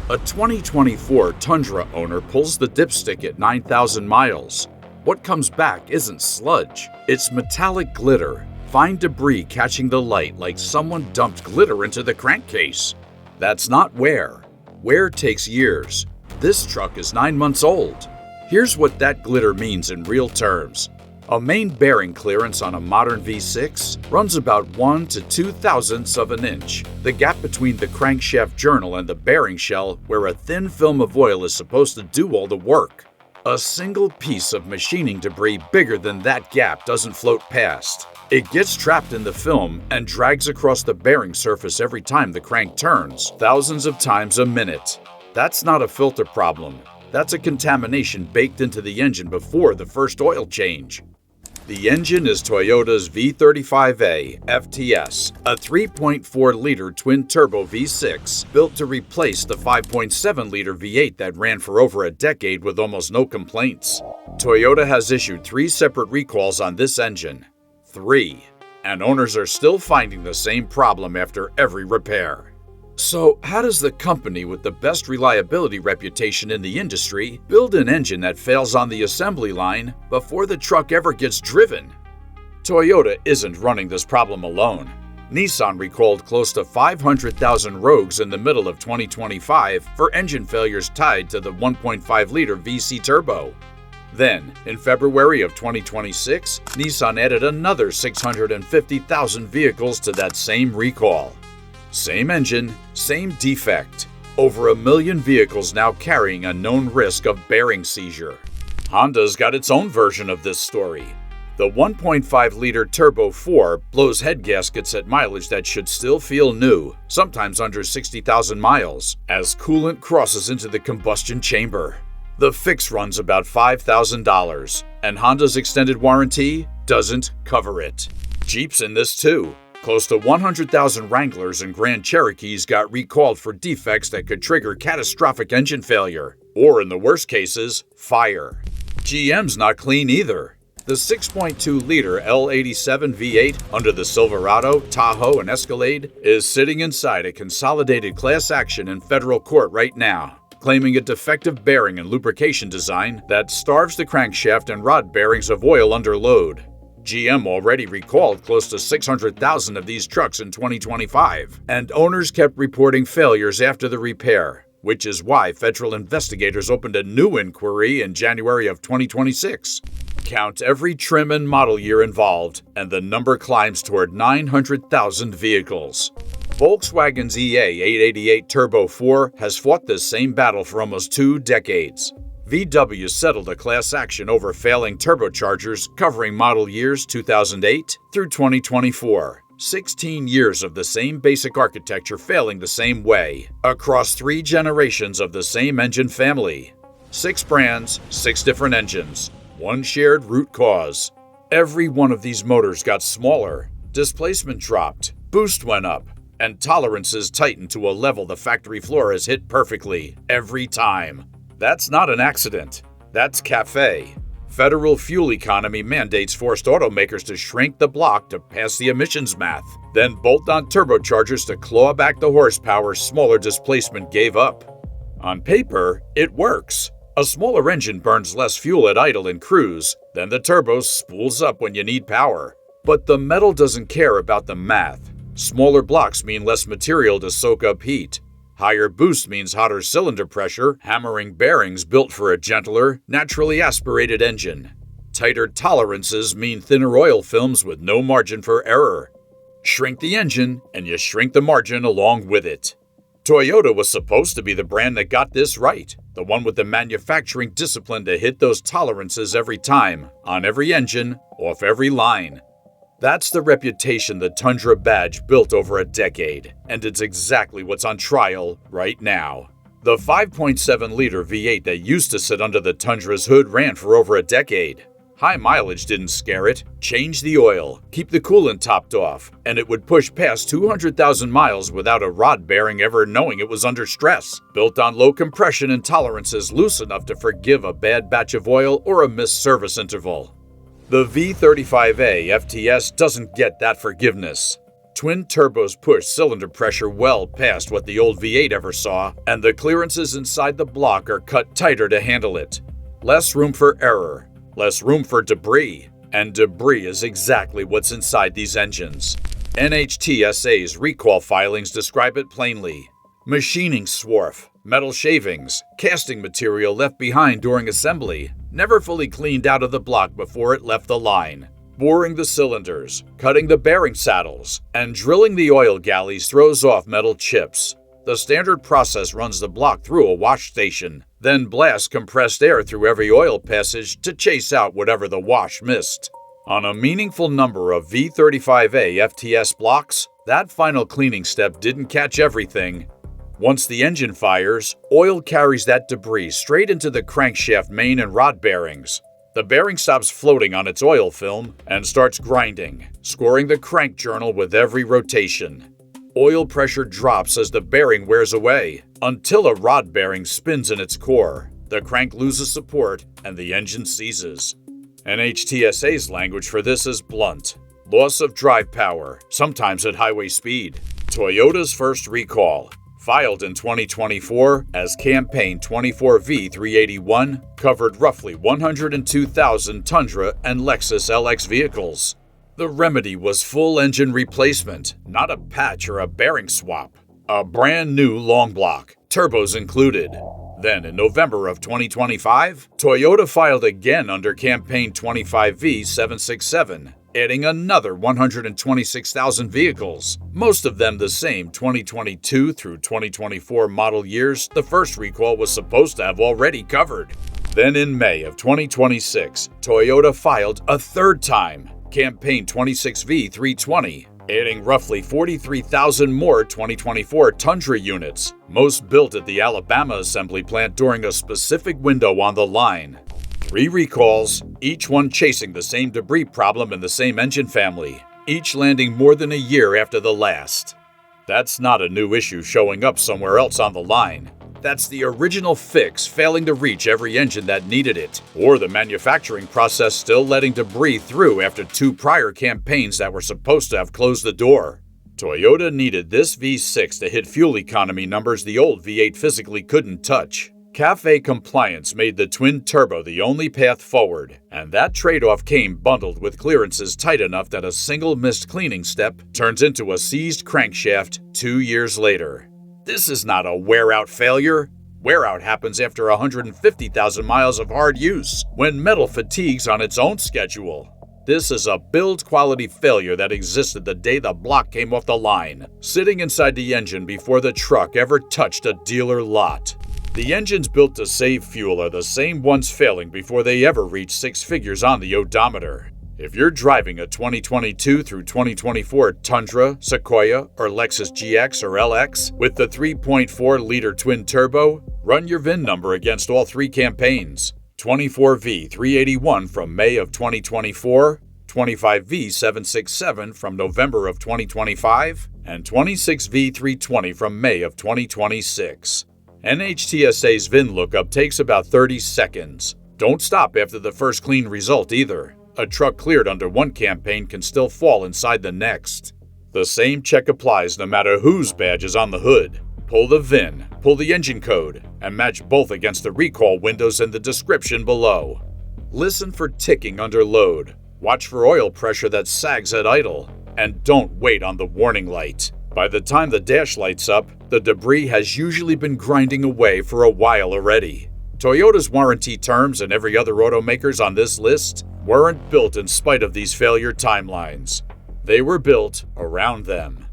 A 2024 Tundra owner pulls the dipstick at 9,000 miles. What comes back isn't sludge, it's metallic glitter, fine debris catching the light like someone dumped glitter into the crankcase. That's not wear. Wear takes years. This truck is 9 months old. Here's what that glitter means in real terms. A main bearing clearance on a modern V6 runs about 1 to 2 thousandths of an inch, the gap between the crankshaft journal and the bearing shell where a thin film of oil is supposed to do all the work. A single piece of machining debris bigger than that gap doesn't float past. It gets trapped in the film and drags across the bearing surface every time the crank turns, thousands of times a minute. That's not a filter problem. That's a contamination baked into the engine before the first oil change. The engine is Toyota's V35A-FTS, a 3.4-liter twin-turbo V6 built to replace the 5.7-liter V8 that ran for over a decade with almost no complaints. Toyota has issued 3 separate recalls on this engine. 3. And owners are still finding the same problem after every repair. So, how does the company with the best reliability reputation in the industry build an engine that fails on the assembly line before the truck ever gets driven? Toyota isn't running this problem alone. Nissan recalled close to 500,000 Rogues in the middle of 2025 for engine failures tied to the 1.5-liter VC turbo. Then, in February of 2026, Nissan added another 650,000 vehicles to that same recall. Same engine, same defect. Over 1 million vehicles now carrying a known risk of bearing seizure. Honda's got its own version of this story. The 1.5-liter Turbo 4 blows head gaskets at mileage that should still feel new, sometimes under 60,000 miles, as coolant crosses into the combustion chamber. The fix runs about $5,000, and Honda's extended warranty doesn't cover it. Jeep's in this too. Close to 100,000 Wranglers and Grand Cherokees got recalled for defects that could trigger catastrophic engine failure, or in the worst cases, fire. GM's not clean either. The 6.2-liter L87 V8 under the Silverado, Tahoe, and Escalade is sitting inside a consolidated class action in federal court right now, claiming a defective bearing and lubrication design that starves the crankshaft and rod bearings of oil under load. GM already recalled close to 600,000 of these trucks in 2025, and owners kept reporting failures after the repair, which is why federal investigators opened a new inquiry in January of 2026. Count every trim and model year involved, and the number climbs toward 900,000 vehicles. Volkswagen's EA888 Turbo 4 has fought this same battle for almost 2 decades. VW settled a class action over failing turbochargers covering model years 2008 through 2024. 16 years of the same basic architecture failing the same way, across 3 generations of the same engine family. 6 brands, 6 different engines, 1 shared root cause. Every one of these motors got smaller, displacement dropped, boost went up, and tolerances tightened to a level the factory floor has hit perfectly, every time. That's not an accident. That's CAFE. Federal fuel economy mandates forced automakers to shrink the block to pass the emissions math, then bolt on turbochargers to claw back the horsepower smaller displacement gave up. On paper, it works. A smaller engine burns less fuel at idle and cruise, then the turbo spools up when you need power. But the metal doesn't care about the math. Smaller blocks mean less material to soak up heat. Higher boost means hotter cylinder pressure, hammering bearings built for a gentler, naturally aspirated engine. Tighter tolerances mean thinner oil films with no margin for error. Shrink the engine, and you shrink the margin along with it. Toyota was supposed to be the brand that got this right, the one with the manufacturing discipline to hit those tolerances every time, on every engine, off every line. That's the reputation the Tundra badge built over a decade, and it's exactly what's on trial right now. The 5.7-liter V8 that used to sit under the Tundra's hood ran for over a decade. High mileage didn't scare it. Change the oil, keep the coolant topped off, and it would push past 200,000 miles without a rod bearing ever knowing it was under stress. Built on low compression and tolerances loose enough to forgive a bad batch of oil or a missed service interval. The V35A-FTS doesn't get that forgiveness. Twin turbos push cylinder pressure well past what the old V8 ever saw, and the clearances inside the block are cut tighter to handle it. Less room for error, less room for debris, and debris is exactly what's inside these engines. NHTSA's recall filings describe it plainly. Machining swarf, metal shavings, casting material left behind during assembly, never fully cleaned out of the block before it left the line. Boring the cylinders, cutting the bearing saddles, and drilling the oil galleys throws off metal chips. The standard process runs the block through a wash station, then blasts compressed air through every oil passage to chase out whatever the wash missed. On a meaningful number of V35A-FTS blocks, that final cleaning step didn't catch everything. Once the engine fires, oil carries that debris straight into the crankshaft main and rod bearings. The bearing stops floating on its oil film and starts grinding, scoring the crank journal with every rotation. Oil pressure drops as the bearing wears away, until a rod bearing spins in its core. The crank loses support and the engine seizes. NHTSA's language for this is blunt. Loss of drive power, sometimes at highway speed. Toyota's first recall, filed in 2024 as Campaign 24V381, covered roughly 102,000 Tundra and Lexus LX vehicles. The remedy was full engine replacement, not a patch or a bearing swap. A brand new long block, turbos included. Then in November of 2025, Toyota filed again under Campaign 25V767, adding another 126,000 vehicles, most of them the same 2022 through 2024 model years the first recall was supposed to have already covered. Then in May of 2026, Toyota filed a third time, Campaign 26V320, adding roughly 43,000 more 2024 Tundra units, most built at the Alabama assembly plant during a specific window on the line. 3 recalls, each one chasing the same debris problem in the same engine family, each landing more than a year after the last. That's not a new issue showing up somewhere else on the line. That's the original fix failing to reach every engine that needed it, or the manufacturing process still letting debris through after 2 prior campaigns that were supposed to have closed the door. Toyota needed this V6 to hit fuel economy numbers the old V8 physically couldn't touch. CAFE compliance made the twin-turbo the only path forward, and that trade-off came bundled with clearances tight enough that a single missed cleaning step turns into a seized crankshaft 2 years later. This is not a wear-out failure. Wear-out happens after 150,000 miles of hard use, when metal fatigues on its own schedule. This is a build-quality failure that existed the day the block came off the line, sitting inside the engine before the truck ever touched a dealer lot. The engines built to save fuel are the same ones failing before they ever reach 6 figures on the odometer. If you're driving a 2022 through 2024 Tundra, Sequoia, or Lexus GX or LX with the 3.4-liter twin-turbo, run your VIN number against all 3 campaigns. 24V381 from May of 2024, 25V767 from November of 2025, and 26V320 from May of 2026. NHTSA's VIN lookup takes about 30 seconds. Don't stop after the first clean result either. A truck cleared under one campaign can still fall inside the next. The same check applies no matter whose badge is on the hood. Pull the VIN, pull the engine code, and match both against the recall windows in the description below. Listen for ticking under load. Watch for oil pressure that sags at idle. And don't wait on the warning light. By the time the dash lights up, the debris has usually been grinding away for a while already. Toyota's warranty terms and every other automaker's on this list weren't built in spite of these failure timelines. They were built around them.